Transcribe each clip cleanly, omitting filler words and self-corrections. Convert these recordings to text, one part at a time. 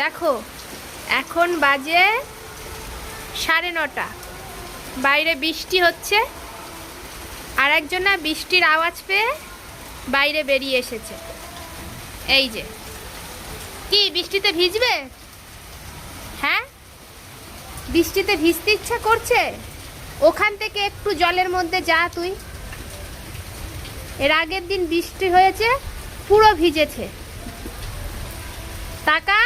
দেখো এখন বাজে 9:30। বাইরে বৃষ্টি হচ্ছে, আর একজন না বৃষ্টির আওয়াজ পেয়ে বাইরে বেরিয়ে এসেছে। এই যে, কি বৃষ্টিতে ভিজবে? হ্যাঁ, বৃষ্টিতে ভিজতে ইচ্ছা করছে? ওখান থেকে একটু জলের মধ্যে যা তুই। এর আগের দিন বৃষ্টি হয়েছে, পুরো ভিজেছে। টাকা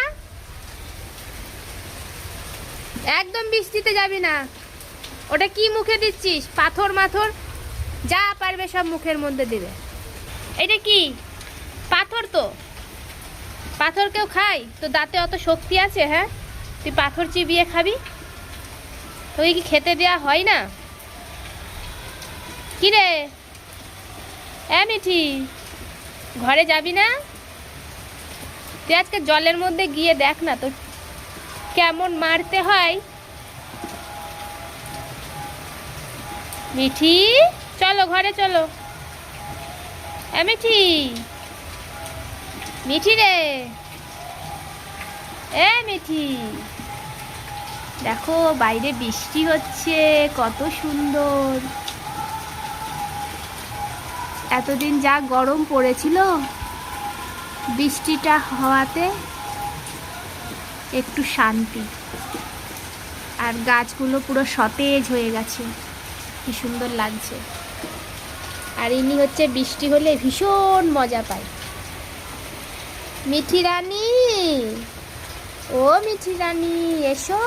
একদম বৃষ্টিতে যাবি না। ওটা কি মুখে দিচ্ছিস? পাথর মাথর যা পারবে সব মুখের মধ্যে দেবে। এটা কি পাথর? তো পাথর কেউ খায়? তো দাঁতে অত শক্তি আছে? হ্যাঁ, তুই পাথর চিবিয়ে খাবি? তোকে কি খেতে দেয়া হয় না? কি রে মিঠি, ঘরে যাবি না? তুই আজকে জলের মধ্যে গিয়ে দেখ না তো কেমন মারতে হয়। মিঠি চলো, ঘরে চলো। মিঠি, মিঠি রে, মিঠি দেখো বাইরে বৃষ্টি হচ্ছে, কত সুন্দর। এতদিন যা গরম পড়েছিল, বৃষ্টিটা হওয়াতে একটু শান্তি। আর গাছগুলো পুরো সতেজ হয়ে গেছে, কি সুন্দর লাগছে। আর ইনি হচ্ছে বৃষ্টি হলে ভীষণ মজা পায়। মিঠি রানী, ও মিঠি রানী এসো।